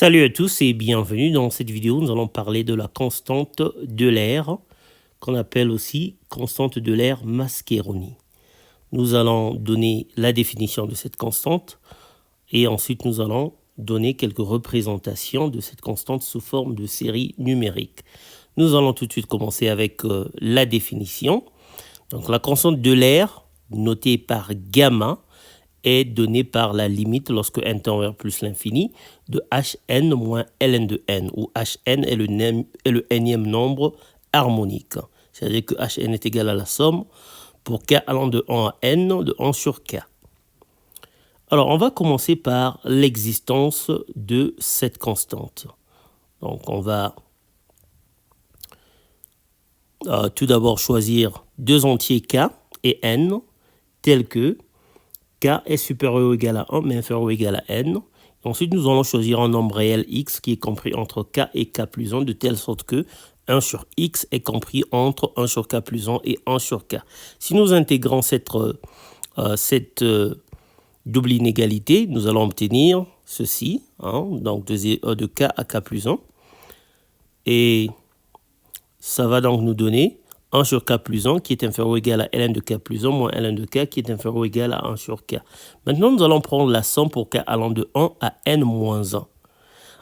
Salut à tous et bienvenue. Dans cette vidéo, nous allons parler de la constante d'Euler, qu'on appelle aussi constante d'Euler Mascheroni. Nous allons donner la définition de cette constante et ensuite nous allons donner quelques représentations de cette constante sous forme de série numérique. Nous allons tout de suite commencer avec la définition. Donc la constante d'Euler, notée par gamma, est donnée par la limite lorsque n tend vers plus l'infini de Hn moins Ln de n, où Hn est le nème nombre harmonique. C'est-à-dire que Hn est égal à la somme pour k allant de 1 à n de 1 sur k. Alors, on va commencer par l'existence de cette constante. Donc, on va tout d'abord choisir deux entiers k et n tels que k est supérieur ou égal à 1, mais inférieur ou égal à n. Et ensuite, nous allons choisir un nombre réel x qui est compris entre k et k plus 1, de telle sorte que 1 sur x est compris entre 1 sur k plus 1 et 1 sur k. Si nous intégrons cette double inégalité, nous allons obtenir ceci, donc de k à k plus 1. Et ça va donc nous donner 1 sur k plus 1 qui est inférieur ou égal à ln de k plus 1 moins ln de k qui est inférieur ou égal à 1 sur k. Maintenant, nous allons prendre la somme pour k allant de 1 à n moins 1.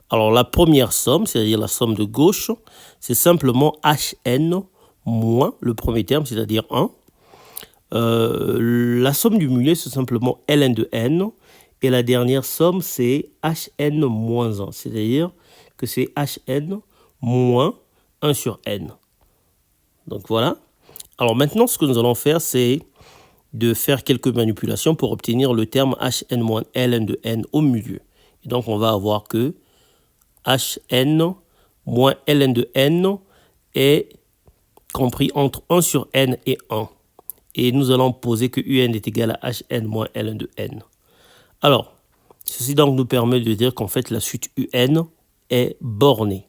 Alors, la première somme, c'est-à-dire la somme de gauche, c'est simplement hn moins le premier terme, c'est-à-dire 1. La somme du milieu, c'est simplement ln de n. Et la dernière somme, c'est hn moins 1, c'est-à-dire que c'est hn moins 1 sur n. Donc voilà. Alors maintenant, ce que nous allons faire, c'est de faire quelques manipulations pour obtenir le terme hn moins ln de n au milieu. Et donc on va avoir que hn moins ln de n est compris entre 1 sur n et 1. Et nous allons poser que un est égal à hn moins ln de n. Alors, ceci donc nous permet de dire qu'en fait la suite un est bornée.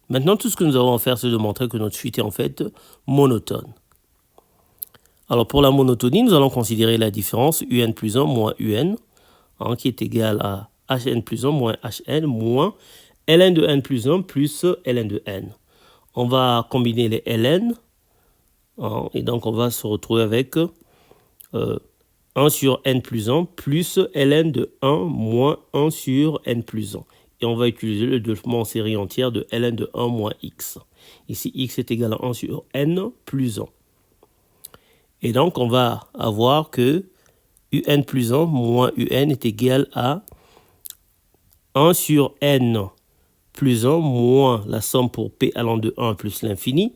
Maintenant, tout ce que nous avons à faire, c'est de montrer que notre suite est en fait monotone. Alors, pour la monotonie, nous allons considérer la différence un plus 1 moins un, qui est égal à hn plus 1 moins hn moins ln de n plus 1 plus ln de n. On va combiner les ln, et donc on va se retrouver avec 1 sur n plus 1 plus ln de 1 moins 1 sur n plus 1. Et on va utiliser le développement en série entière de ln de 1 moins x. Ici, x est égal à 1 sur n plus 1. Et donc, on va avoir que un plus 1 moins un est égal à 1 sur n plus 1 moins la somme pour p allant de 1 plus l'infini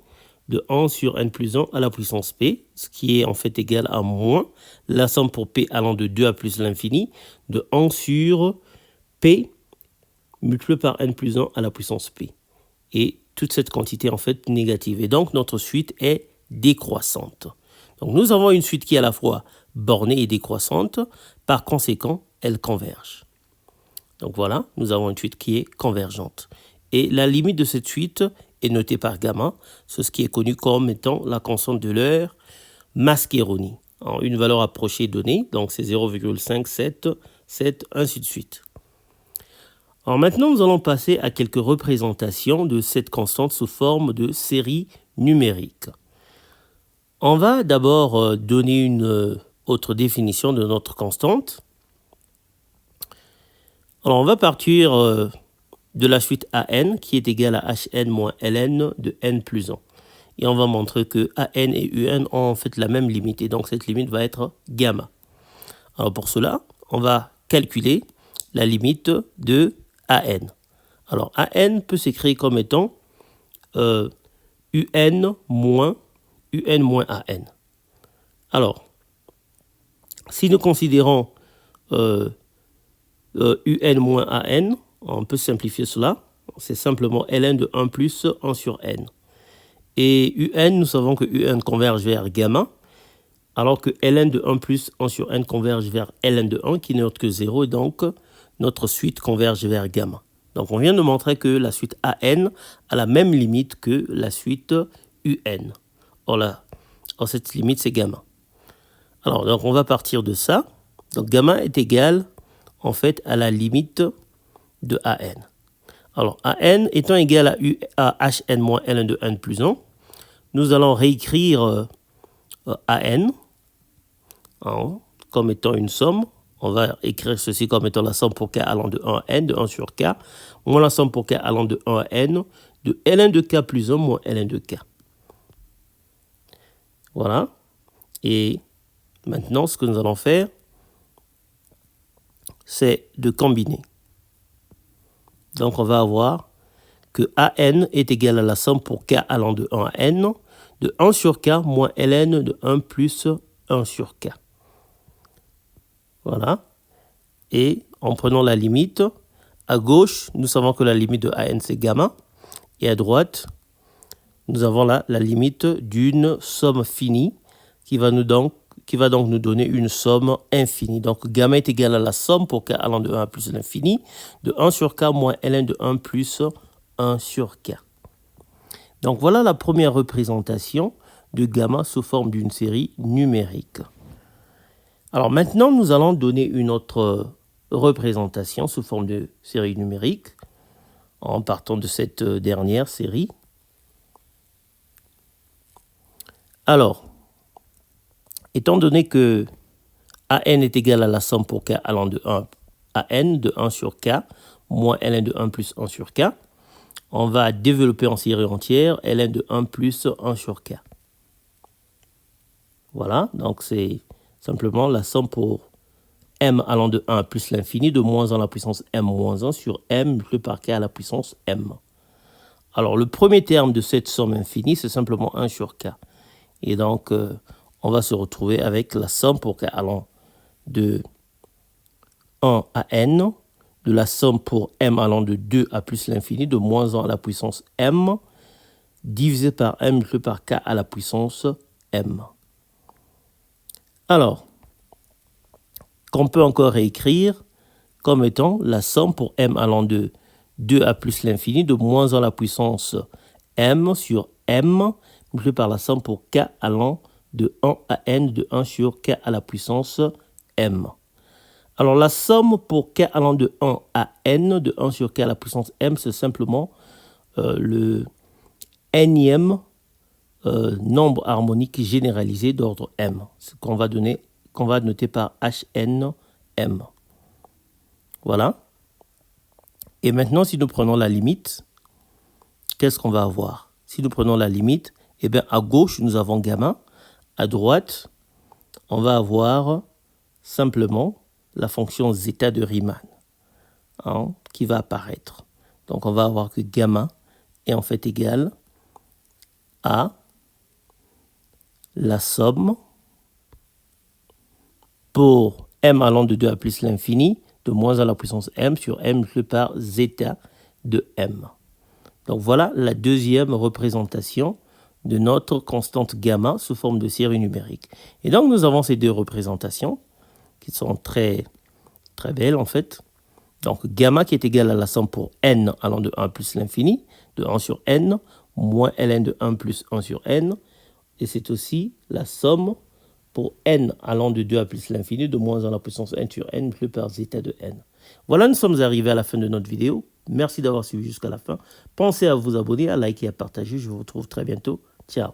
de 1 sur n plus 1 à la puissance p, ce qui est en fait égal à moins la somme pour p allant de 2 à plus l'infini de 1 sur p multiplié par n plus 1 à la puissance p. Et toute cette quantité en fait négative. Et donc notre suite est décroissante. Donc nous avons une suite qui est à la fois bornée et décroissante. Par conséquent, elle converge. Donc voilà, nous avons une suite qui est convergente. Et la limite de cette suite est notée par gamma. C'est ce qui est connu comme étant la constante d'Euler Mascheroni. En une valeur approchée donnée, donc c'est 0,577, ainsi de suite. Alors maintenant, nous allons passer à quelques représentations de cette constante sous forme de série numérique. On va d'abord donner une autre définition de notre constante. Alors on va partir de la suite an qui est égale à hn moins ln de n plus 1. Et on va montrer que an et un ont en fait la même limite. Et donc cette limite va être gamma. Alors pour cela, on va calculer la limite de an. Alors, an peut s'écrire comme étant un moins an. Alors, si nous considérons un moins an, on peut simplifier cela. C'est simplement ln de 1 plus 1 sur n. Et un, nous savons que un converge vers gamma, alors que ln de 1 plus 1 sur n converge vers ln de 1, qui n'est autre que 0, et donc notre suite converge vers gamma. Donc on vient de montrer que la suite an a la même limite que la suite un. Or cette limite, c'est gamma. Alors, donc on va partir de ça. Donc gamma est égal, en fait, à la limite de an. Alors, AN étant égal à HN moins Ln de n plus 1, nous allons réécrire AN comme étant une somme. On va écrire ceci comme étant la somme pour k allant de 1 à n, de 1 sur k, moins la somme pour k allant de 1 à n, de ln de k plus 1 moins ln de k. Voilà. Et maintenant, ce que nous allons faire, c'est de combiner. Donc, on va avoir que AN est égal à la somme pour k allant de 1 à n, de 1 sur k moins ln de 1 plus 1 sur k. Voilà. Et en prenant la limite, à gauche, nous savons que la limite de AN, c'est gamma. Et à droite, nous avons là la limite d'une somme finie qui va donc nous donner une somme infinie. Donc, gamma est égal à la somme pour k allant de 1 à plus l'infini, de 1 sur k moins ln de 1 plus 1 sur k. Donc, voilà la première représentation de gamma sous forme d'une série numérique. Alors maintenant, nous allons donner une autre représentation sous forme de série numérique en partant de cette dernière série. Alors, étant donné que AN est égal à la somme pour k allant de 1 à n, de 1 sur k, moins ln de 1 plus 1 sur k, on va développer en série entière ln de 1 plus 1 sur k. Voilà, donc c'est simplement la somme pour m allant de 1 à plus l'infini de moins 1 à la puissance m moins 1 sur m multiplié par k à la puissance m. Alors, le premier terme de cette somme infinie, c'est simplement 1 sur k. Et donc, on va se retrouver avec la somme pour k allant de 1 à n, de la somme pour m allant de 2 à plus l'infini, de moins 1 à la puissance m, divisé par m multiplié par k à la puissance m. Alors, qu'on peut encore réécrire comme étant la somme pour m allant de 2 à plus l'infini, de moins 1 à la puissance m sur m, multiplié par la somme pour k allant de 1 à n, de 1 sur k à la puissance m. Alors, la somme pour k allant de 1 à n, de 1 sur k à la puissance m, c'est simplement le nème nombre harmonique généralisé d'ordre m, ce qu'on va noter par HNM. Voilà. Et maintenant, si nous prenons la limite, qu'est-ce qu'on va avoir? Si nous prenons la limite, eh bien, à gauche, nous avons gamma. À droite, on va avoir simplement la fonction zeta de Riemann qui va apparaître. Donc, on va avoir que gamma est en fait égal à la somme pour m allant de 2 à plus l'infini, de moins à la puissance m sur m multiplié par zeta de m. Donc voilà la deuxième représentation de notre constante gamma sous forme de série numérique. Et donc nous avons ces deux représentations qui sont très, très belles en fait. Donc gamma qui est égal à la somme pour n allant de 1 à plus l'infini, de 1 sur n, moins ln de 1 plus 1 sur n. Et c'est aussi la somme pour n allant de 2 à plus l'infini, de moins 1 à la puissance n sur n, multiplié par zeta de n. Voilà, nous sommes arrivés à la fin de notre vidéo. Merci d'avoir suivi jusqu'à la fin. Pensez à vous abonner, à liker et à partager. Je vous retrouve très bientôt. Ciao.